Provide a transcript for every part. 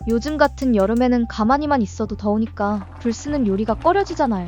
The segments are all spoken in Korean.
요즘 같은 여름에는 가만히만 있어도 더우니까 불 쓰는 요리가 꺼려지잖아요.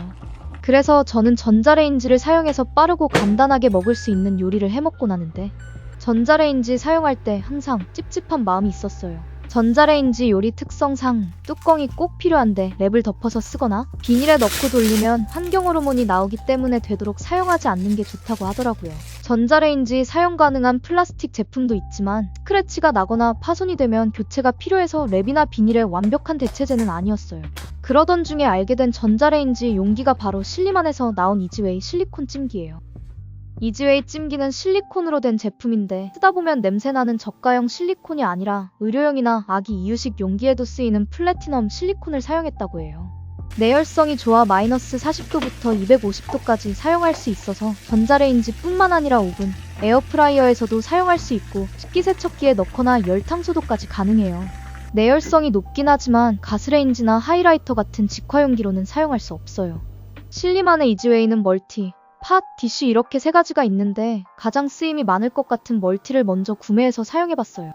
그래서 저는 전자레인지를 사용해서 빠르고 간단하게 먹을 수 있는 요리를 해먹곤 하는데, 전자레인지 사용할 때 항상 찝찝한 마음이 있었어요. 전자레인지 요리 특성상 뚜껑이 꼭 필요한데 랩을 덮어서 쓰거나 비닐에 넣고 돌리면 환경 호르몬이 나오기 때문에 되도록 사용하지 않는 게 좋다고 하더라고요. 전자레인지 사용 가능한 플라스틱 제품도 있지만 스크래치가 나거나 파손이 되면 교체가 필요해서 랩이나 비닐의 완벽한 대체제는 아니었어요. 그러던 중에 알게 된 전자레인지 용기가 바로 실리만에서 나온 이지웨이 실리콘 찜기예요. 이지웨이 찜기는 실리콘으로 된 제품인데 쓰다 보면 냄새나는 저가형 실리콘이 아니라 의료용이나 아기 이유식 용기에도 쓰이는 플래티넘 실리콘을 사용했다고 해요. 내열성이 좋아 마이너스 40도부터 250도까지 사용할 수 있어서 전자레인지뿐만 아니라 오븐, 에어프라이어에서도 사용할 수 있고 식기세척기에 넣거나 열탕소독까지 가능해요. 내열성이 높긴 하지만 가스레인지나 하이라이터 같은 직화용기로는 사용할 수 없어요. 실리만의 이지웨이는 멀티, 팟, 디쉬 이렇게 세 가지가 있는데 가장 쓰임이 많을 것 같은 멀티를 먼저 구매해서 사용해봤어요.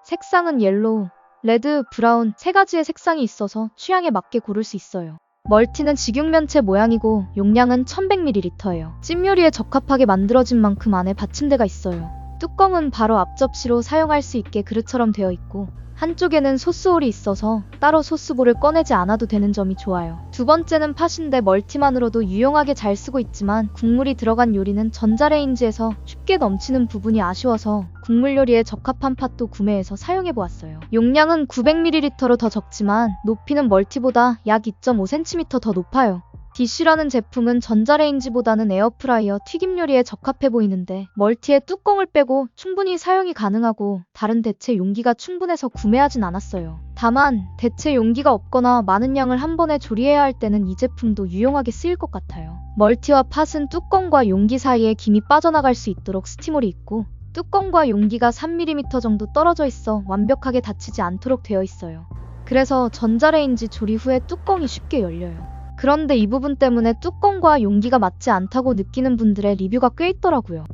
색상은 옐로우, 레드, 브라운 세 가지의 색상이 있어서 취향에 맞게 고를 수 있어요. 멀티는 직육면체 모양이고 용량은 1100ml예요. 찜 요리에 적합하게 만들어진 만큼 안에 받침대가 있어요. 뚜껑은 바로 앞접시로 사용할 수 있게 그릇처럼 되어 있고 한쪽에는 소스홀이 있어서 따로 소스볼을 꺼내지 않아도 되는 점이 좋아요. 두 번째는 팥인데 멀티만으로도 유용하게 잘 쓰고 있지만 국물이 들어간 요리는 전자레인지에서 쉽게 넘치는 부분이 아쉬워서 국물 요리에 적합한 팥도 구매해서 사용해보았어요. 용량은 900ml로 더 적지만 높이는 멀티보다 약 2.5cm 더 높아요. 디쉬라는 제품은 전자레인지보다는 에어프라이어 튀김 요리에 적합해 보이는데 멀티에 뚜껑을 빼고 충분히 사용이 가능하고 다른 대체 용기가 충분해서 구매하진 않았어요. 다만 대체 용기가 없거나 많은 양을 한 번에 조리해야 할 때는 이 제품도 유용하게 쓰일 것 같아요. 멀티와 팥은 뚜껑과 용기 사이에 김이 빠져나갈 수 있도록 스티몰이 있고 뚜껑과 용기가 3mm 정도 떨어져 있어 완벽하게 닫히지 않도록 되어 있어요. 그래서 전자레인지 조리 후에 뚜껑이 쉽게 열려요. 그런데 이 부분 때문에 뚜껑과 용기가 맞지 않다고 느끼는 분들의 리뷰가 꽤 있더라고요.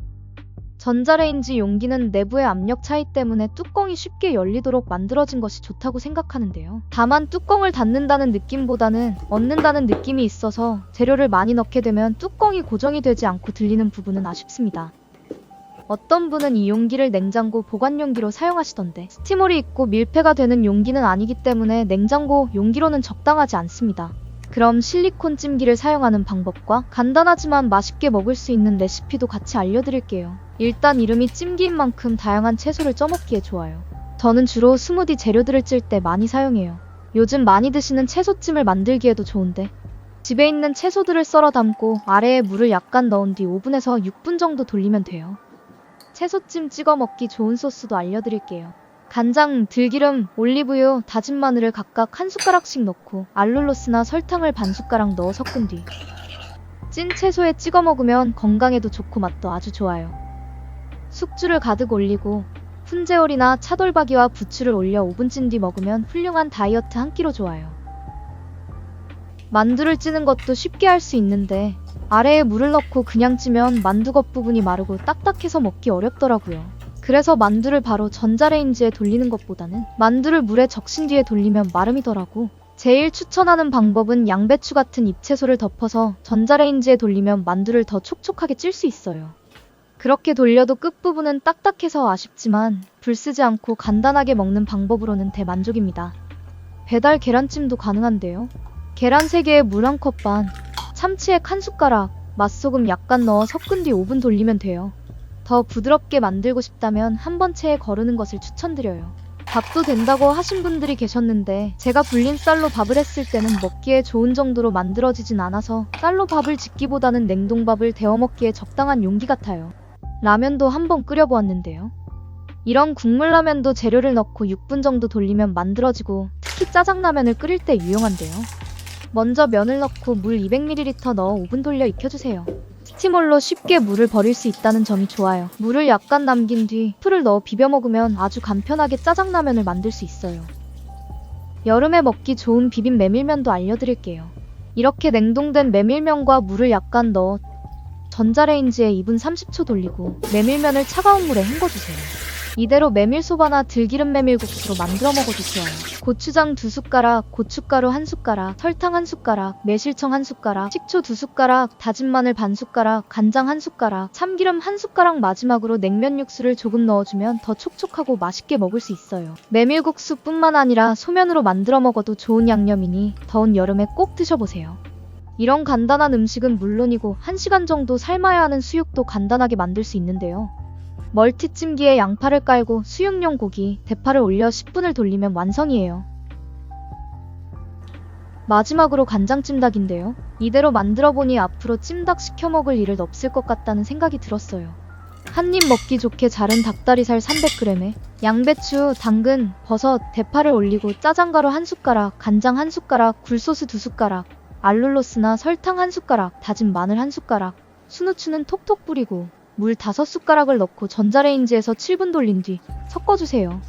전자레인지 용기는 내부의 압력 차이 때문에 뚜껑이 쉽게 열리도록 만들어진 것이 좋다고 생각하는데요. 다만 뚜껑을 닫는다는 느낌보다는 얻는다는 느낌이 있어서 재료를 많이 넣게 되면 뚜껑이 고정이 되지 않고 들리는 부분은 아쉽습니다. 어떤 분은 이 용기를 냉장고 보관 용기로 사용하시던데 스티몰이 있고 밀폐가 되는 용기는 아니기 때문에 냉장고 용기로는 적당하지 않습니다. 그럼 실리콘 찜기를 사용하는 방법과 간단하지만 맛있게 먹을 수 있는 레시피도 같이 알려드릴게요. 일단 이름이 찜기인 만큼 다양한 채소를 쪄먹기에 좋아요. 저는 주로 스무디 재료들을 찔 때 많이 사용해요. 요즘 많이 드시는 채소찜을 만들기에도 좋은데 집에 있는 채소들을 썰어 담고 아래에 물을 약간 넣은 뒤 오븐에서 6분 정도 돌리면 돼요. 채소찜 찍어 먹기 좋은 소스도 알려드릴게요. 간장, 들기름, 올리브유, 다진 마늘을 각각 한 숟가락씩 넣고 알룰로스나 설탕을 반 숟가락 넣어 섞은 뒤 찐 채소에 찍어 먹으면 건강에도 좋고 맛도 아주 좋아요. 숙주를 가득 올리고 훈제오리나 차돌박이와 부추를 올려 오븐 찐 뒤 먹으면 훌륭한 다이어트 한 끼로 좋아요. 만두를 찌는 것도 쉽게 할 수 있는데 아래에 물을 넣고 그냥 찌면 만두 겉부분이 마르고 딱딱해서 먹기 어렵더라고요. 그래서 만두를 바로 전자레인지에 돌리는 것보다는 만두를 물에 적신 뒤에 돌리면 마름이더라고. 제일 추천하는 방법은 양배추 같은 잎채소를 덮어서 전자레인지에 돌리면 만두를 더 촉촉하게 찔 수 있어요. 그렇게 돌려도 끝부분은 딱딱해서 아쉽지만 불 쓰지 않고 간단하게 먹는 방법으로는 대만족입니다. 배달 계란찜도 가능한데요. 계란 3개에 물 1컵 반, 참치액 1숟가락, 맛소금 약간 넣어 섞은 뒤 오븐 돌리면 돼요. 더 부드럽게 만들고 싶다면 한 번 체에 거르는 것을 추천드려요. 밥도 된다고 하신 분들이 계셨는데 제가 불린 쌀로 밥을 했을 때는 먹기에 좋은 정도로 만들어지진 않아서 쌀로 밥을 짓기보다는 냉동밥을 데워 먹기에 적당한 용기 같아요. 라면도 한번 끓여보았는데요. 이런 국물라면도 재료를 넣고 6분 정도 돌리면 만들어지고 특히 짜장라면을 끓일 때 유용한데요. 먼저 면을 넣고 물 200ml 넣어 오븐 돌려 익혀주세요. 스티몰로 쉽게 물을 버릴 수 있다는 점이 좋아요. 물을 약간 남긴 뒤 풀을 넣어 비벼 먹으면 아주 간편하게 짜장라면을 만들 수 있어요. 여름에 먹기 좋은 비빔 메밀면도 알려드릴게요. 이렇게 냉동된 메밀면과 물을 약간 넣어 전자레인지에 2분 30초 돌리고 메밀면을 차가운 물에 헹궈주세요. 2분 정도 끓인 뒤 물을 1/4 컵 넣어 2분 정도 끓여주세요. 2분 정도 끓이면 메밀면이 잘 절여지고 쫄깃쫄깃해져요. 2분 정도 끓이면 면 완성입니다. 이대로 메밀소바나 들기름 메밀국수로 만들어 먹어도 좋아요. 고추장 2숟가락, 고춧가루 1숟가락, 설탕 1숟가락, 매실청 1숟가락, 식초 2숟가락, 다진 마늘 반 숟가락, 간장 1숟가락, 참기름 1숟가락, 마지막으로 냉면 육수를 조금 넣어주면 더 촉촉하고 맛있게 먹을 수 있어요. 메밀국수뿐만 아니라 소면으로 만들어 먹어도 좋은 양념이니 더운 여름에 꼭 드셔보세요. 이런 간단한 음식은 물론이고 1시간 정도 삶아야 하는 수육도 간단하게 만들 수 있는데요. 멀티찜기에 양파를 깔고 수육용 고기, 대파를 올려 10분을 돌리면 완성이에요. 마지막으로 간장찜닭인데요. 이대로 만들어보니 앞으로 찜닭 시켜 먹을 일은 없을 것 같다는 생각이 들었어요. 한입 먹기 좋게 자른 닭다리살 300g에 양배추, 당근, 버섯, 대파를 올리고 짜장가루 1숟가락, 간장 1숟가락, 굴소스 2숟가락, 알룰로스나 설탕 1숟가락, 다진 마늘 1숟가락, 순후추는 톡톡 뿌리고 물 5숟가락을 넣고 전자레인지에서 7분 돌린 뒤 섞어주세요.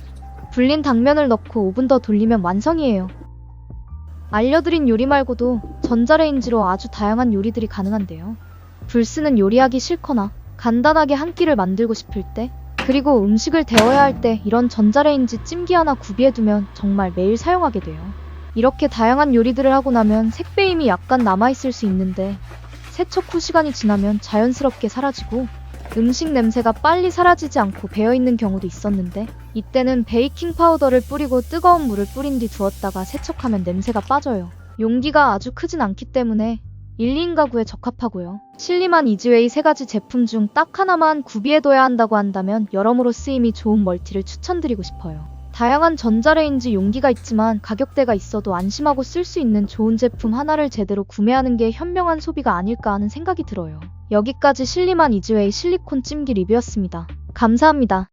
불린 당면을 넣고 5분 더 돌리면 완성이에요. 알려드린 요리 말고도 전자레인지로 아주 다양한 요리들이 가능한데요. 불 쓰는 요리하기 싫거나 간단하게 한 끼를 만들고 싶을 때, 그리고 음식을 데워야 할 때 이런 전자레인지 찜기 하나 구비해두면 정말 매일 사용하게 돼요. 이렇게 다양한 요리들을 하고 나면 색배임이 약간 남아있을 수 있는데 세척 후 시간이 지나면 자연스럽게 사라지고 음식 냄새가 빨리 사라지지 않고 배어있는 경우도 있었는데, 이때는 베이킹 파우더를 뿌리고 뜨거운 물을 뿌린 뒤 두었다가 세척하면 냄새가 빠져요. 용기가 아주 크진 않기 때문에 1, 2인 가구에 적합하고요. 실리만 이지웨이 3가지 제품 중 딱 하나만 구비해둬야 한다고 한다면 여러모로 쓰임이 좋은 멀티를 추천드리고 싶어요. 다양한 전자레인지 용기가 있지만 가격대가 있어도 안심하고 쓸 수 있는 좋은 제품 하나를 제대로 구매하는 게 현명한 소비가 아닐까 하는 생각이 들어요. 여기까지 실리만 이지웨이 실리콘 찜기 리뷰였습니다. 감사합니다.